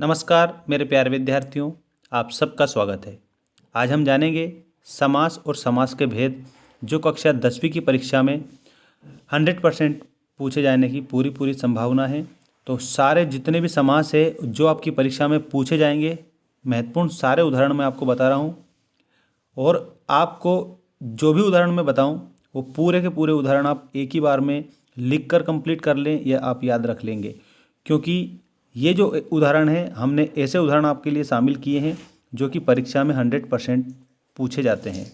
नमस्कार मेरे प्यारे विद्यार्थियों, आप सबका स्वागत है। आज हम जानेंगे समास और समास के भेद जो कक्षा 10वीं की परीक्षा में 100% पूछे जाने की पूरी संभावना है। तो सारे जितने भी समास है जो आपकी परीक्षा में पूछे जाएंगे, महत्वपूर्ण सारे उदाहरण मैं आपको बता रहा हूँ। और आपको जो भी उदाहरण मैं बताऊँ वो पूरे के पूरे उदाहरण आप एक ही बार में लिख कर कंप्लीट कर लें या आप याद रख लेंगे, क्योंकि ये जो उदाहरण है हमने ऐसे उदाहरण आपके लिए शामिल किए हैं जो कि परीक्षा में 100% पूछे जाते हैं।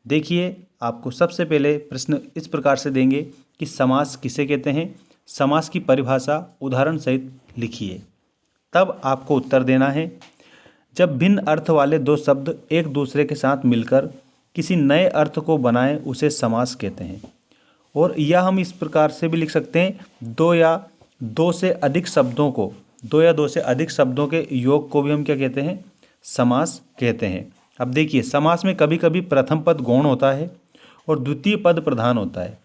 देखिए, आपको सबसे पहले प्रश्न इस प्रकार से देंगे कि समास किसे कहते हैं, समास की परिभाषा उदाहरण सहित लिखिए। तब आपको उत्तर देना है। जब भिन्न अर्थ वाले दो शब्द एक दूसरे के साथ मिलकर किसी नए अर्थ को बनाएं उसे समास कहते हैं। और यह हम इस प्रकार से भी लिख सकते हैं, दो या दो से अधिक शब्दों के योग को भी हम क्या कहते हैं, समास कहते हैं। अब देखिए, समास में कभी कभी प्रथम पद गौण होता है और द्वितीय पद प्रधान होता है।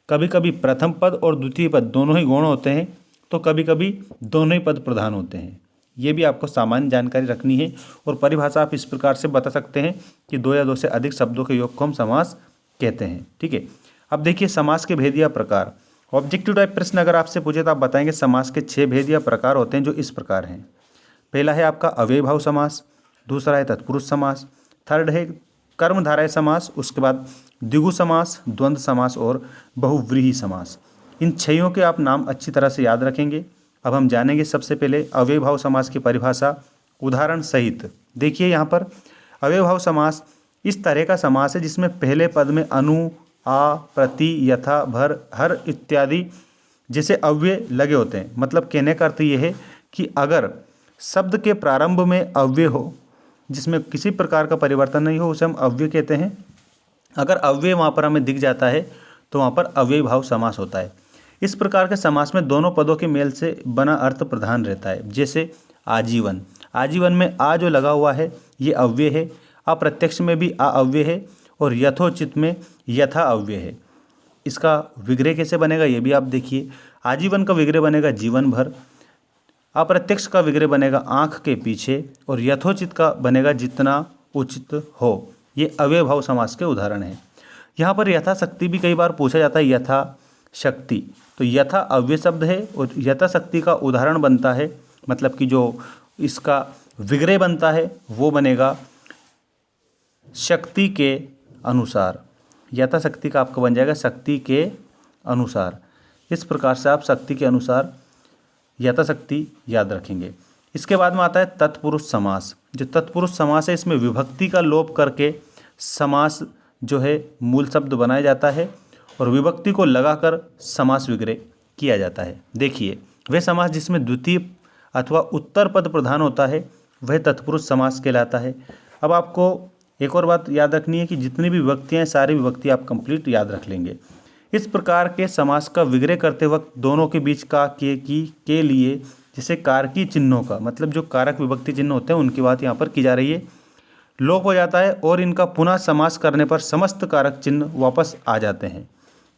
कभी कभी प्रथम पद और द्वितीय पद दोनों ही गौण होते हैं, तो कभी कभी दोनों ही पद प्रधान होते हैं। ये भी आपको सामान्य जानकारी रखनी है। और परिभाषा आप इस प्रकार से बता सकते हैं कि दो या दो से अधिक शब्दों के योग को हम समास कहते हैं। ठीक है। अब देखिए, समास के भेद या प्रकार। ऑब्जेक्टिव टाइप प्रश्न अगर आपसे पूछे तो आप बताएंगे समास के 6 भेद या प्रकार होते हैं जो इस प्रकार हैं। पहला है आपका अव्ययभाव समास, दूसरा है तत्पुरुष समास, थर्ड है कर्मधारय समास, उसके बाद द्विगु समास, द्वंद्व समास और बहुव्रीहि समास। इन छयों के आप नाम अच्छी तरह से याद रखेंगे। अब हम जानेंगे सबसे पहले अव्ययभाव समास की परिभाषा उदाहरण सहित। देखिए, यहाँ पर अव्ययभाव समास इस तरह का समास है जिसमें पहले पद में अनु, आ, प्रति, यथा, भर, हर इत्यादि जैसे अव्यय लगे होते हैं। मतलब कहने का अर्थ ये है कि अगर शब्द के प्रारंभ में अव्यय हो जिसमें किसी प्रकार का परिवर्तन नहीं हो, उसे हम अव्यय कहते हैं। अगर अव्यय वहाँ पर हमें दिख जाता है तो वहाँ पर अव्ययभाव समास होता है। इस प्रकार के समास में दोनों पदों के मेल से बना अर्थ प्रधान रहता है। जैसे आजीवन, आजीवन में आ जो लगा हुआ है ये अव्यय है, अप्रत्यक्ष में भी आ अव्यय है, और यथोचित में यथा अव्यय है। इसका विग्रह कैसे बनेगा ये भी आप देखिए। आजीवन का विग्रह बनेगा जीवन भर, अप्रत्यक्ष का विग्रह बनेगा आँख के पीछे, और यथोचित का बनेगा जितना उचित हो। ये अव्ययभाव समास के उदाहरण हैं। यहाँ पर यथाशक्ति भी कई बार पूछा जाता है, यथा शक्ति। तो यथा अव्यय शब्द है और यथाशक्ति का उदाहरण बनता है, मतलब कि जो इसका विग्रह बनता है वो बनेगा शक्ति के अनुसार। यथाशक्ति का आपका बन जाएगा शक्ति के अनुसार। इस प्रकार से आप शक्ति के अनुसार यथाशक्ति याद रखेंगे। इसके बाद में आता है तत्पुरुष समास। जो तत्पुरुष समास है इसमें विभक्ति का लोप करके समास जो है मूल शब्द बनाया जाता है और विभक्ति को लगाकर समास विग्रह किया जाता है। देखिए, वह समास जिसमें द्वितीय अथवा उत्तर पद प्रधान होता है वह तत्पुरुष समास कहलाता है। अब आपको एक और बात याद रखनी है कि जितनी भी विभक्तियाँ हैं सारी विभक्ति आप कंप्लीट याद रख लेंगे। इस प्रकार के समास का विग्रह करते वक्त दोनों के बीच का, के, की, के लिए जैसे कारकी चिन्हों का, मतलब जो कारक विभक्ति चिन्ह होते हैं उनकी बात यहाँ पर की जा रही है, लोप हो जाता है और इनका पुनः समास करने पर समस्त कारक चिन्ह वापस आ जाते हैं।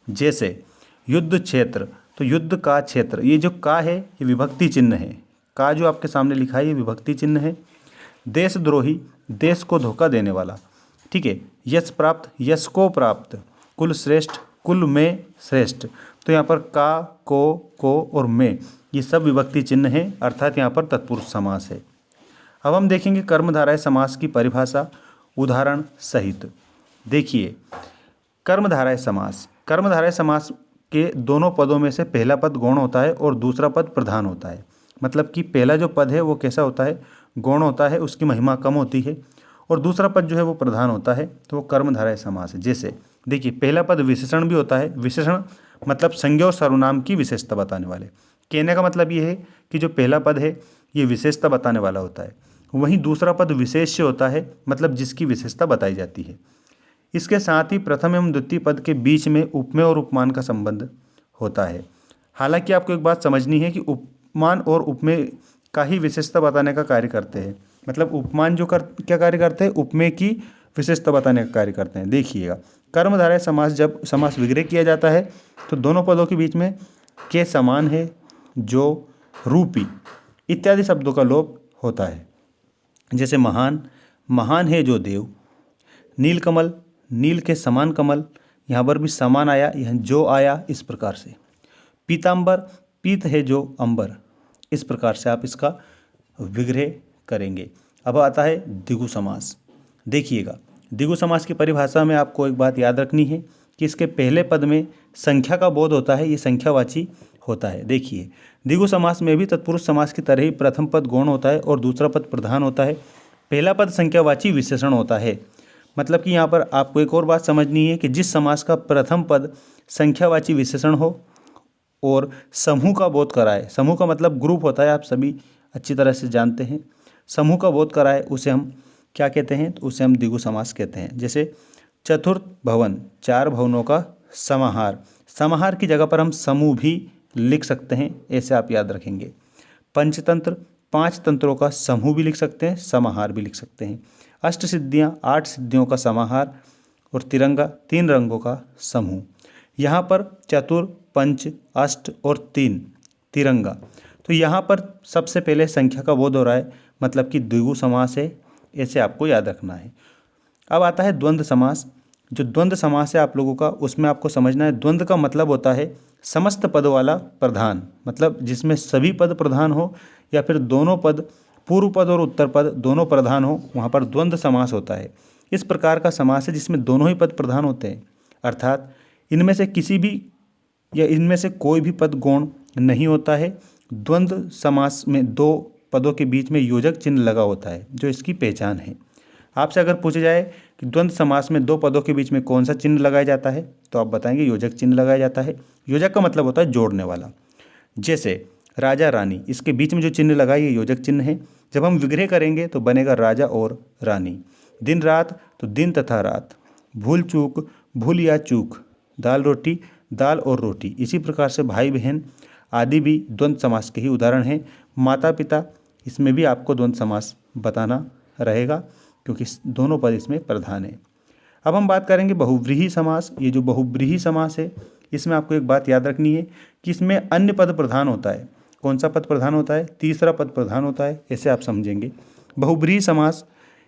जैसे युद्ध क्षेत्र, तो युद्ध का क्षेत्र, ये जो का है ये विभक्ति चिन्ह है। का जो आपके सामने लिखा है ये विभक्ति चिन्ह है। देशद्रोही, देश को धोखा देने वाला। ठीक है। यश प्राप्त, यश को प्राप्त। कुल श्रेष्ठ, कुल में श्रेष्ठ। तो यहाँ पर का, को और में ये सब विभक्ति चिन्ह हैं, अर्थात यहाँ पर तत्पुरुष समास है। अब हम देखेंगे कर्मधारय समास की परिभाषा उदाहरण सहित। देखिए, कर्मधारय समास, कर्मधारय समास के दोनों पदों में से पहला पद गौण होता है और दूसरा पद प्रधान होता है। मतलब कि पहला जो पद है वो कैसा होता है, गौण होता है, उसकी महिमा कम होती है, और दूसरा पद जो है वो प्रधान होता है, तो वो कर्मधारय समास है। जैसे देखिए, पहला पद विशेषण भी होता है। विशेषण मतलब संज्ञा और सर्वनाम की विशेषता बताने वाले। कहने का मतलब ये है कि जो पहला पद है ये विशेषता बताने वाला होता है, वहीं दूसरा पद विशेष्य होता है, मतलब जिसकी विशेषता बताई जाती है। इसके साथ ही प्रथम एवं द्वितीय पद के बीच में उपमेय और उपमान का संबंध होता है। हालांकि आपको एक बात समझनी है कि उपमान और उपमेय का ही विशेषता बताने का कार्य करते हैं। मतलब उपमान जो क्या कार्य करते हैं, उपमेय की विशेषता बताने का कार्य करते हैं। देखिएगा, कर्मधारय समास जब समास विग्रह किया जाता है तो दोनों पदों के बीच में के समान है, जो, रूपी इत्यादि शब्दों का लोप होता है। जैसे महान, महान है जो देव। नीलकमल, नील के समान कमल, यहाँ पर भी समान आया, यह जो आया, इस प्रकार से। पीतांबर, पीत है जो अंबर, इस प्रकार से आप इसका विग्रह करेंगे। अब आता है द्विगु समास। देखिएगा, द्विगु समास की परिभाषा में आपको एक बात याद रखनी है कि इसके पहले पद में संख्या का बोध होता है, ये संख्यावाची होता है। देखिए, द्विगु समास में भी तत्पुरुष समास की तरह ही प्रथम पद गौण होता है और दूसरा पद प्रधान होता है। पहला पद संख्यावाची विशेषण होता है। मतलब कि यहाँ पर आपको एक और बात समझनी है कि जिस समास का प्रथम पद संख्यावाची विशेषण हो और समूह का बोध कराए, समूह का मतलब ग्रुप होता है, आप सभी अच्छी तरह से जानते हैं। समूह का बोध कराए उसे हम क्या कहते हैं? तो उसे हम द्विगु समास कहते हैं। जैसे चतुर्थ भवन, 4 भवनों का समाहार, समाहार की जगह पर हम समूह भी लिख सकते हैं, ऐसे आप याद रखेंगे। पंचतंत्र, 5 तंत्रों का समूह भी लिख सकते हैं, समाहार भी लिख सकते हैं। अष्ट सिद्धियाँ, 8 सिद्धियों का समाहार। और तिरंगा, 3 रंगों का समूह। यहाँ पर चतुर, पंच, अष्ट और 3 तिरंगा। तो यहाँ पर सबसे पहले संख्या का बोध हो रहा है, मतलब कि द्विगु समास है, ऐसे आपको याद रखना है। अब आता है द्वंद्व समास। जो द्वंद्व समास है आप लोगों का, उसमें आपको समझना है द्वंद्व का मतलब होता है समस्त पद वाला प्रधान, मतलब जिसमें सभी पद प्रधान हो या फिर दोनों पद, पूर्व पद और उत्तर पद दोनों प्रधान हो, वहाँ पर द्वंद्व समास होता है। इस प्रकार का समास है जिसमें दोनों ही पद प्रधान होते हैं, अर्थात इनमें से किसी भी या इनमें से कोई भी पद गौण नहीं होता है। द्वंद्व समास में 2 पदों के बीच में योजक चिन्ह लगा होता है, जो इसकी पहचान है। आपसे अगर पूछा जाए कि द्वंद्व समास में 2 पदों के बीच में कौन सा चिन्ह लगाया जाता है, तो आप बताएंगे योजक चिन्ह लगाया जाता है। योजक का मतलब होता है जोड़ने वाला। जैसे राजा रानी, इसके बीच में जो चिन्ह लगा ये योजक चिन्ह है। जब हम विग्रह करेंगे तो बनेगा राजा और रानी। दिन रात, तो दिन तथा रात। भूल चूक, भूल या चूक। दाल रोटी, दाल और रोटी। इसी प्रकार से भाई बहन आदि भी द्वंद्व समास के ही उदाहरण हैं। माता पिता, इसमें भी आपको द्वंद्व समास बताना रहेगा क्योंकि दोनों पद इसमें प्रधान है। अब हम बात करेंगे बहुव्रीहि समास। ये जो बहुव्रीहि समास है, इसमें आपको एक बात याद रखनी है कि इसमें अन्य पद प्रधान होता है। कौन सा पद प्रधान होता है? तीसरा पद प्रधान होता है, ऐसे आप समझेंगे। बहुव्रीहि समास,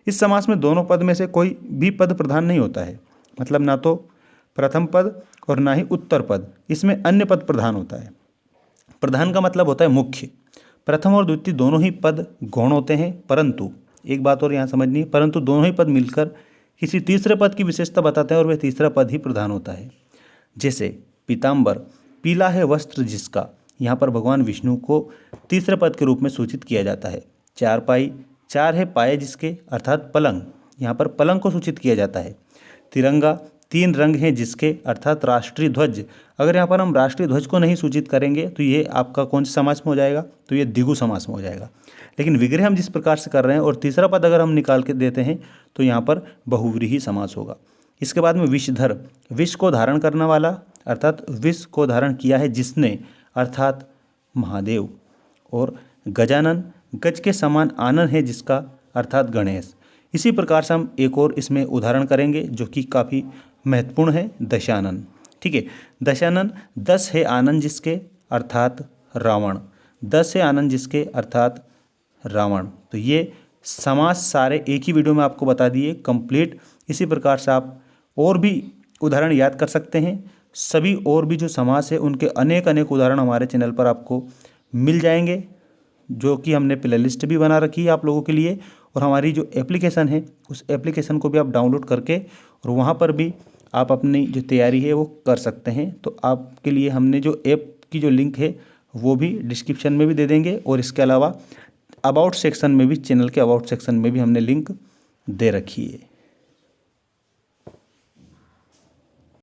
इस समास में दोनों पद में से कोई भी पद प्रधान नहीं होता है, मतलब ना तो प्रथम पद और ना ही उत्तर पद, इसमें अन्य पद प्रधान होता है। प्रधान का मतलब होता है मुख्य। प्रथम और द्वितीय दोनों ही पद गौण होते हैं, परंतु एक बात और यहाँ समझनी है, परंतु दोनों ही पद मिलकर किसी तीसरे पद की विशेषता बताते हैं और वह तीसरा पद ही प्रधान होता है। जैसे पीतांबर, पीला है वस्त्र जिसका, यहाँ पर भगवान विष्णु को तीसरे पद के रूप में सूचित किया जाता है। चारपाई, 4 है पाए जिसके, अर्थात पलंग, यहाँ पर पलंग को सूचित किया जाता है। तिरंगा, 3 रंग हैं जिसके, अर्थात राष्ट्रीय ध्वज। अगर यहाँ पर हम राष्ट्रीय ध्वज को नहीं सूचित करेंगे तो ये आपका कौन से समास में हो जाएगा? तो ये द्विगु समास में हो जाएगा। लेकिन विग्रह हम जिस प्रकार से कर रहे हैं और तीसरा पद अगर हम निकाल के देते हैं तो यहाँ पर बहुव्रीहि समास होगा। इसके बाद में विषधर, विष को धारण करने वाला, अर्थात विष को धारण किया है जिसने, अर्थात महादेव। और गजानन, गज के समान आनन है जिसका, अर्थात गणेश। इसी प्रकार से हम एक और इसमें उदाहरण करेंगे जो कि काफ़ी महत्वपूर्ण है, दशानन। ठीक है, दशानन, 10 है आनंद जिसके, अर्थात रावण। 10 है आनंद जिसके, अर्थात रावण। तो ये समास सारे एक ही वीडियो में आपको बता दिए कंप्लीट। इसी प्रकार से आप और भी उदाहरण याद कर सकते हैं। सभी और भी जो समास है उनके अनेक अनेक उदाहरण हमारे चैनल पर आपको मिल जाएंगे, जो कि हमने प्ले लिस्ट भी बना रखी है आप लोगों के लिए। और हमारी जो एप्लीकेशन है उस एप्लीकेशन को भी आप डाउनलोड करके और वहाँ पर भी आप अपनी जो तैयारी है वो कर सकते हैं। तो आपके लिए हमने जो ऐप की जो लिंक है वो भी डिस्क्रिप्शन में भी दे देंगे, और इसके अलावा अबाउट सेक्शन में भी, चैनल के अबाउट सेक्शन में भी हमने लिंक दे रखी है।